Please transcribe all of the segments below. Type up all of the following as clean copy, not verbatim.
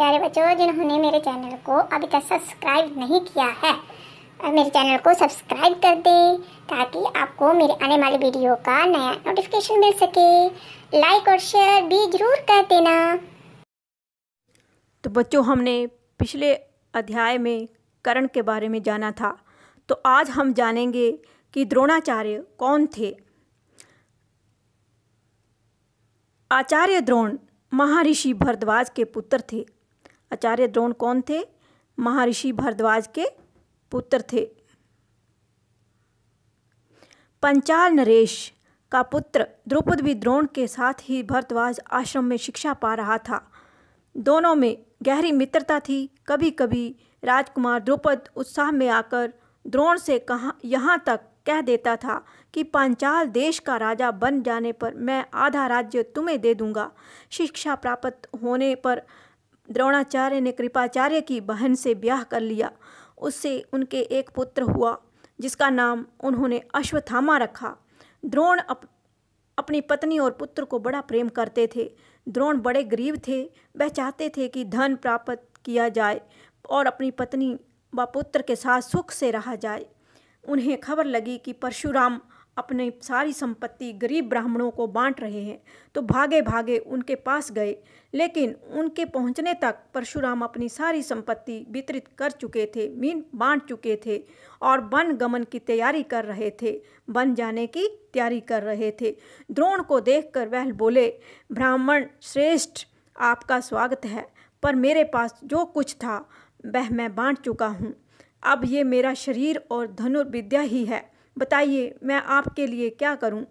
प्यारे बच्चों, जिन्होंने मेरे चैनल को अभी तक सब्सक्राइब नहीं किया है, मेरे चैनल को सब्सक्राइब कर दें ताकि आपको मेरे आने वाली वीडियो का नया नोटिफिकेशन मिल सके। लाइक और शेयर भी जरूर कर देना। तो बच्चों, हमने पिछले अध्याय में कर्ण के बारे में जाना था, तो आज हम जानेंगे कि द्रोणाचार्य कौन थे। आचार्य द्रोण महर्षि भरद्वाज के पुत्र थे। आचार्य द्रोण कौन थे? महर्षि भरद्वाज के पुत्र थे। पंचाल नरेश का पुत्र द्रुपद भी द्रोण के साथ ही भरद्वाज आश्रम में शिक्षा पा रहा था। दोनों में गहरी मित्रता थी। कभी कभी राजकुमार द्रुपद उत्साह में आकर द्रोण से यहाँ तक कह देता था कि पांचाल देश का राजा बन जाने पर मैं आधा राज्य तुम्हें दे दूंगा। शिक्षा प्राप्त होने पर द्रोणाचार्य ने कृपाचार्य की बहन से ब्याह कर लिया। उससे उनके एक पुत्र हुआ जिसका नाम उन्होंने अश्वत्थामा रखा। द्रोण अपनी पत्नी और पुत्र को बड़ा प्रेम करते थे। द्रोण बड़े गरीब थे। वह चाहते थे कि धन प्राप्त किया जाए और अपनी पत्नी व पुत्र के साथ सुख से रहा जाए। उन्हें खबर लगी कि परशुराम अपनी सारी संपत्ति गरीब ब्राह्मणों को बांट रहे हैं, तो भागे भागे उनके पास गए। लेकिन उनके पहुंचने तक परशुराम अपनी सारी संपत्ति वितरित कर चुके थे, बांट चुके थे और वन गमन की तैयारी कर रहे थे, वन जाने की तैयारी कर रहे थे। द्रोण को देखकर वह बोले, ब्राह्मण श्रेष्ठ, आपका स्वागत है, पर मेरे पास जो कुछ था वह मैं बांट चुका हूँ। अब ये मेरा शरीर और धनुर्विद्या ही है। बताइए मैं आपके लिए क्या करूं?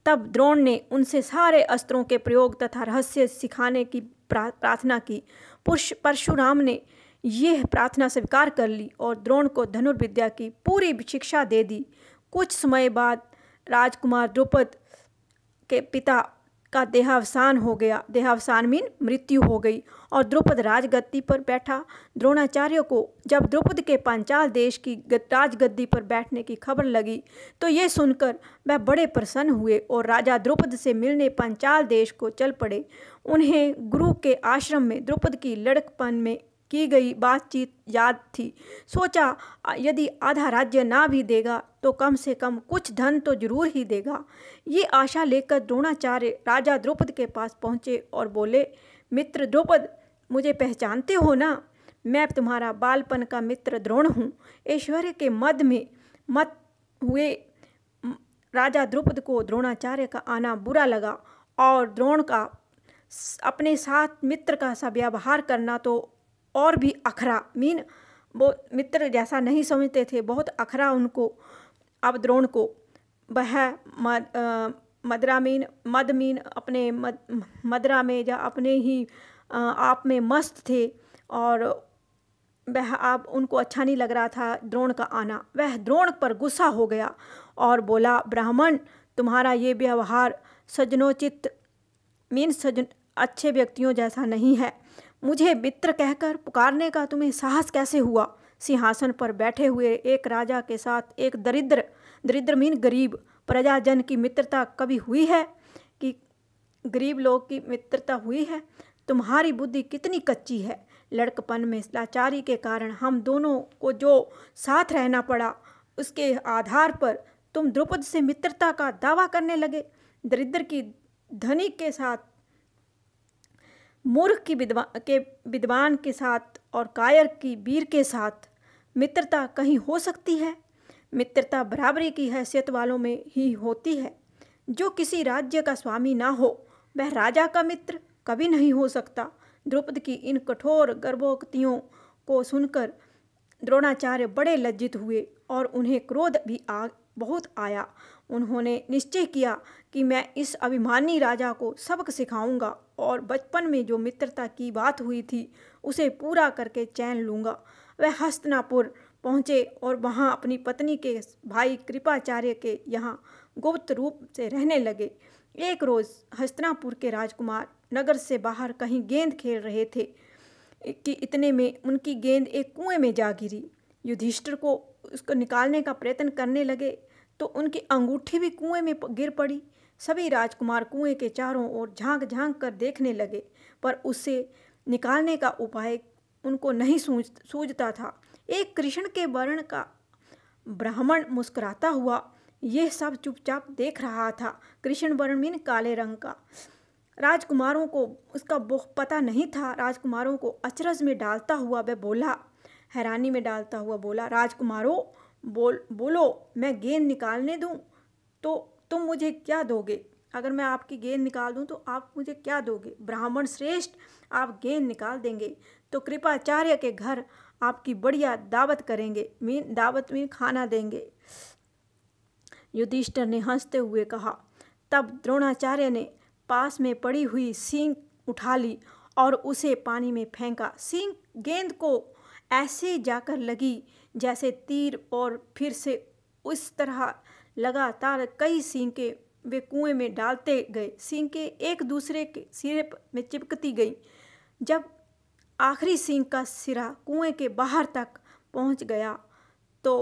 तब द्रोण ने उनसे सारे अस्त्रों के प्रयोग तथा रहस्य सिखाने की प्रार्थना की। परशुराम ने यह प्रार्थना स्वीकार कर ली और द्रोण को धनुर्विद्या की पूरी शिक्षा दे दी। कुछ समय बाद राजकुमार द्रुपद के पिता का देहावसान हो गया। देहावसान मीन मृत्यु हो गई और द्रुपद राजगद्दी पर बैठा। द्रोणाचार्य को जब द्रुपद के पांचाल देश की राजगद्दी पर बैठने की खबर लगी तो ये सुनकर वह बड़े प्रसन्न हुए और राजा द्रुपद से मिलने पांचाल देश को चल पड़े। उन्हें गुरु के आश्रम में द्रुपद की लड़कपन में की गई बातचीत याद थी। सोचा यदि आधा राज्य ना भी देगा तो कम से कम कुछ धन तो जरूर ही देगा। ये आशा लेकर द्रोणाचार्य राजा द्रुपद के पास पहुँचे और बोले, मित्र द्रुपद, मुझे पहचानते हो ना? मैं तुम्हारा बालपन का मित्र द्रोण हूँ। ऐश्वर्य के मद में मत हुए राजा द्रुपद को द्रोणाचार्य का आना बुरा लगा और द्रोण का अपने साथ मित्र का सा व्यवहार करना तो और भी अखरा, वो मित्र जैसा नहीं समझते थे, बहुत अखरा उनको। अब द्रोण को वह मद मीन अपने मदरा में या अपने ही आप में मस्त थे और वह अब उनको अच्छा नहीं लग रहा था द्रोण का आना। वह द्रोण पर गुस्सा हो गया और बोला, ब्राह्मण, तुम्हारा ये व्यवहार सज्जनोचित सज्जन अच्छे व्यक्तियों जैसा नहीं है। मुझे मित्र कहकर पुकारने का तुम्हें साहस कैसे हुआ? सिंहासन पर बैठे हुए एक राजा के साथ एक दरिद्र मीन गरीब प्रजाजन की मित्रता कभी हुई है? कि गरीब लोग की मित्रता हुई है? तुम्हारी बुद्धि कितनी कच्ची है। लड़कपन में लाचारी के कारण हम दोनों को जो साथ रहना पड़ा, उसके आधार पर तुम द्रुपद से मित्रता का दावा करने लगे। दरिद्र की धनिक के साथ, मूर्ख की विद्वान के साथ और कायर की वीर के साथ मित्रता कहीं हो सकती है? मित्रता बराबरी की हैसियत वालों में ही होती है। जो किसी राज्य का स्वामी ना हो वह राजा का मित्र कभी नहीं हो सकता। द्रुपद की इन कठोर गर्भोक्तियों को सुनकर द्रोणाचार्य बड़े लज्जित हुए और उन्हें क्रोध भी बहुत आया। उन्होंने निश्चय किया कि मैं इस अभिमानी राजा को सबक सिखाऊंगा और बचपन में जो मित्रता की बात हुई थी उसे पूरा करके चैन लूँगा। वह हस्तिनापुर पहुँचे और वहाँ अपनी पत्नी के भाई कृपाचार्य के यहाँ गुप्त रूप से रहने लगे। एक रोज़ हस्तिनापुर के राजकुमार नगर से बाहर कहीं गेंद खेल रहे थे कि इतने में उनकी गेंद एक कुएं में जा गिरी। युधिष्ठिर को उसको निकालने का प्रयत्न करने लगे तो उनकी अंगूठी भी कुएं में गिर पड़ी। सभी राजकुमार कुएं के चारों ओर झांक झांक कर देखने लगे, पर उससे निकालने का उपाय उनको नहीं सूझता था। एक कृष्ण के वर्ण का ब्राह्मण मुस्कुराता हुआ यह सब चुपचाप देख रहा था। कृष्ण वर्ण मीन काले रंग का। राजकुमारों को उसका पता नहीं था। राजकुमारों को अचरज में डालता हुआ वह बोला, हैरानी में डालता हुआ बोला, राजकुमारों बोलो, मैं गेंद निकालने दूं तो तुम मुझे क्या दोगे? अगर मैं आपकी गेंद निकाल दूं तो आप मुझे क्या दोगे? ब्राह्मण श्रेष्ठ, आप गेंद निकाल देंगे तो कृपाचार्य के घर आपकी बढ़िया दावत करेंगे। दावत में खाना देंगे। युधिष्ठिर ने हंसते हुए कहा। तब द्रोणाचार्य ने पास में पड़ी हुई सींग उठा ली और उसे पानी में फेंका। सींग गेंद को ऐसे जाकर लगी जैसे तीर, और फिर से उस तरह लगातार कई सींकें वे कुएं में डालते गए। सींकें एक दूसरे के सिरे में चिपकती गई। जब आखिरी सींग का सिरा कुएं के बाहर तक पहुंच गया तो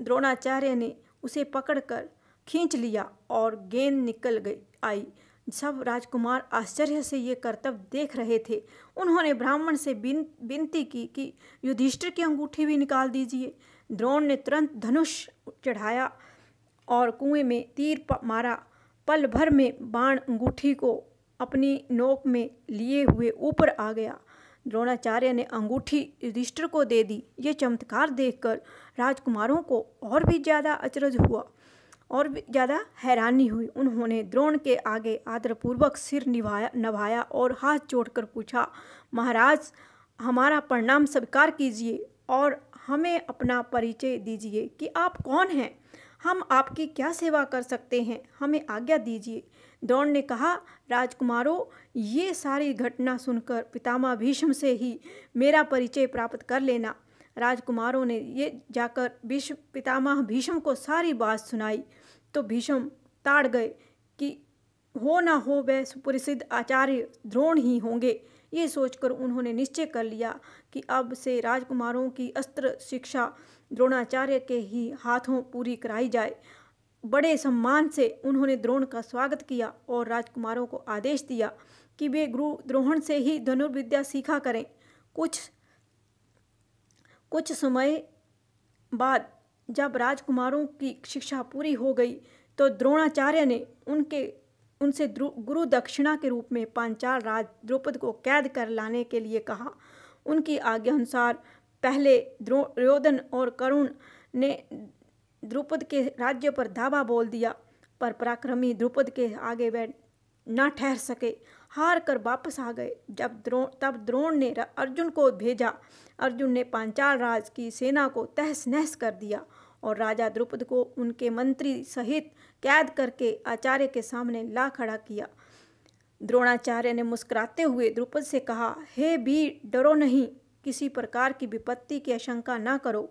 द्रोणाचार्य ने उसे पकड़कर खींच लिया और गेंद निकल आई। सब राजकुमार आश्चर्य से ये करतब देख रहे थे। उन्होंने ब्राह्मण से विनती की कि युधिष्ठिर की अंगूठी भी निकाल दीजिए। द्रोण ने तुरंत धनुष चढ़ाया और कुएं में तीर मारा। पल भर में बाण अंगूठी को अपनी नोक में लिए हुए ऊपर आ गया। द्रोणाचार्य ने अंगूठी युधिष्ठिर को दे दी। ये चमत्कार देखकर राजकुमारों को और भी ज़्यादा अचरज हुआ और भी ज़्यादा हैरानी हुई। उन्होंने द्रोण के आगे आदरपूर्वक सिर नभाया और हाथ जोड़कर पूछा, महाराज, हमारा प्रणाम स्वीकार कीजिए और हमें अपना परिचय दीजिए कि आप कौन हैं। हम आपकी क्या सेवा कर सकते हैं, हमें आज्ञा दीजिए। द्रोण ने कहा, राजकुमारों, ये सारी घटना सुनकर पितामह भीष्म से ही मेरा परिचय प्राप्त कर लेना। राजकुमारों ने ये जाकर पितामह भीष्म को सारी बात सुनाई तो भीष्म ताड़ गए कि हो ना हो वह सुप्रसिद्ध आचार्य द्रोण ही होंगे। ये सोचकर उन्होंने निश्चय कर लिया कि अब से राजकुमारों की अस्त्र शिक्षा द्रोणाचार्य के ही हाथों पूरी कराई जाए। बड़े सम्मान से उन्होंने द्रोण का स्वागत किया और राजकुमारों को आदेश दिया कि वे गुरु द्रोण से ही धनुर्विद्या सीखा करें। कुछ समय बाद जब राजकुमारों की शिक्षा पूरी हो गई तो द्रोणाचार्य ने उनसे गुरु दक्षिणा के रूप में पांचाल राज द्रुपद को कैद कर लाने के लिए कहा। उनकी आज्ञा अनुसार पहले दुर्योधन और कर्ण ने द्रुपद के राज्य पर धावा बोल दिया, पर पराक्रमी द्रुपद के आगे वे न ठहर सके, हार कर वापस आ गए। तब द्रोण ने अर्जुन को भेजा। अर्जुन ने पांचाल राज की सेना को तहस नहस कर दिया और राजा द्रुपद को उनके मंत्री सहित कैद करके आचार्य के सामने ला खड़ा किया। द्रोणाचार्य ने मुस्कुराते हुए द्रुपद से कहा, हे वीर, डरो नहीं, किसी प्रकार की विपत्ति की आशंका ना करो।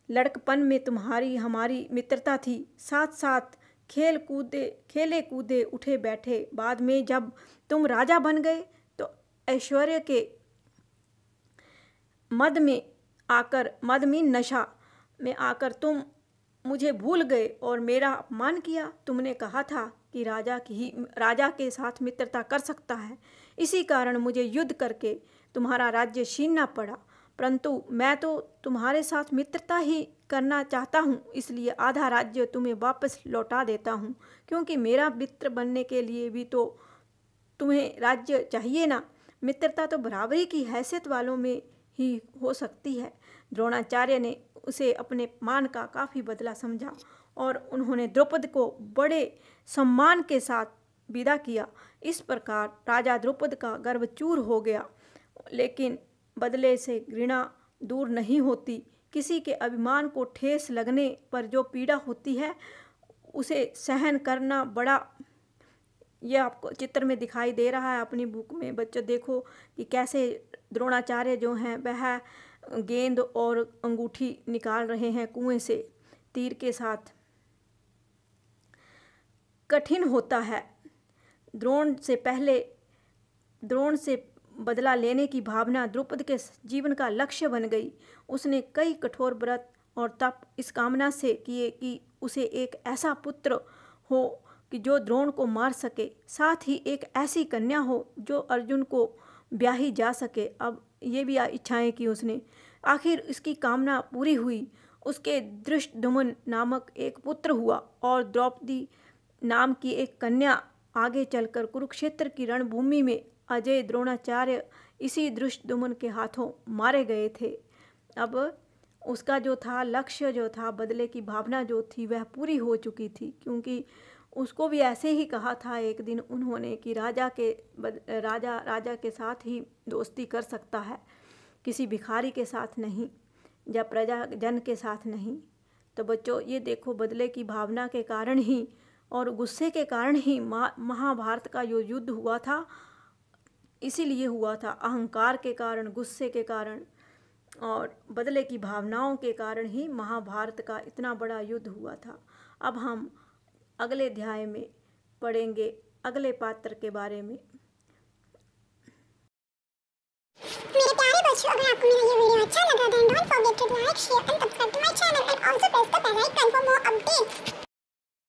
लड़कपन में तुम्हारी हमारी मित्रता थी, साथ साथ खेले कूदे उठे बैठे। बाद में जब तुम राजा बन गए तो ऐश्वर्य के मद में नशा में आकर तुम मुझे भूल गए और मेरा अपमान किया। तुमने कहा था कि राजा के साथ मित्रता कर सकता है, इसी कारण मुझे युद्ध करके तुम्हारा राज्य छीनना पड़ा। परंतु मैं तो तुम्हारे साथ मित्रता ही करना चाहता हूँ, इसलिए आधा राज्य तुम्हें वापस लौटा देता हूँ, क्योंकि मेरा मित्र बनने के लिए भी तो तुम्हें राज्य चाहिए ना। मित्रता तो बराबरी की हैसियत वालों में ही हो सकती है। द्रोणाचार्य ने उसे अपने मान का काफ़ी बदला समझा और उन्होंने द्रुपद को बड़े सम्मान के साथ विदा किया। इस प्रकार राजा द्रुपद का गर्व चूर हो गया, लेकिन बदले से घृणा दूर नहीं होती। किसी के अभिमान को ठेस लगने पर जो पीड़ा होती है उसे सहन करना बड़ा, यह आपको चित्र में दिखाई दे रहा है अपनी बुक में। बच्चों देखो कि कैसे द्रोणाचार्य जो हैं वह गेंद और अंगूठी निकाल रहे हैं कुएं से तीर के साथ। कठिन होता है। द्रोण से बदला लेने की भावना द्रुपद के जीवन का लक्ष्य बन गई। उसने कई कठोर व्रत और तप इस कामना से किए कि उसे एक ऐसा पुत्र हो कि जो द्रोण को मार सके, साथ ही एक ऐसी कन्या हो जो अर्जुन को ब्याही जा सके। अब ये भी इच्छाएं की उसने। आखिर इसकी कामना पूरी हुई। उसके धृष्टद्युम्न नामक एक पुत्र हुआ और द्रौपदी नाम की एक कन्या। आगे चलकर कुरुक्षेत्र की रणभूमि में अजय द्रोणाचार्य इसी धृष्टद्युम्न के हाथों मारे गए थे। अब उसका जो था लक्ष्य, जो था बदले की भावना जो थी, वह पूरी हो चुकी थी, क्योंकि उसको भी ऐसे ही कहा था एक दिन उन्होंने कि राजा के साथ ही दोस्ती कर सकता है, किसी भिखारी के साथ नहीं, या प्रजा जन के साथ नहीं। तो बच्चों, ये देखो, बदले की भावना के कारण ही और गुस्से के कारण ही महाभारत का जो युद्ध हुआ था, इसीलिए हुआ था, अहंकार के कारण, गुस्से के कारण और बदले की भावनाओं के कारण ही महाभारत का इतना बड़ा युद्ध हुआ था। अब हम अगले अध्याय में पढ़ेंगे अगले पात्र के बारे में। मेरे प्यारे बच्चों, अगर आपको मेरा ये वीडियो अच्छा लगा then don't forget to like, share and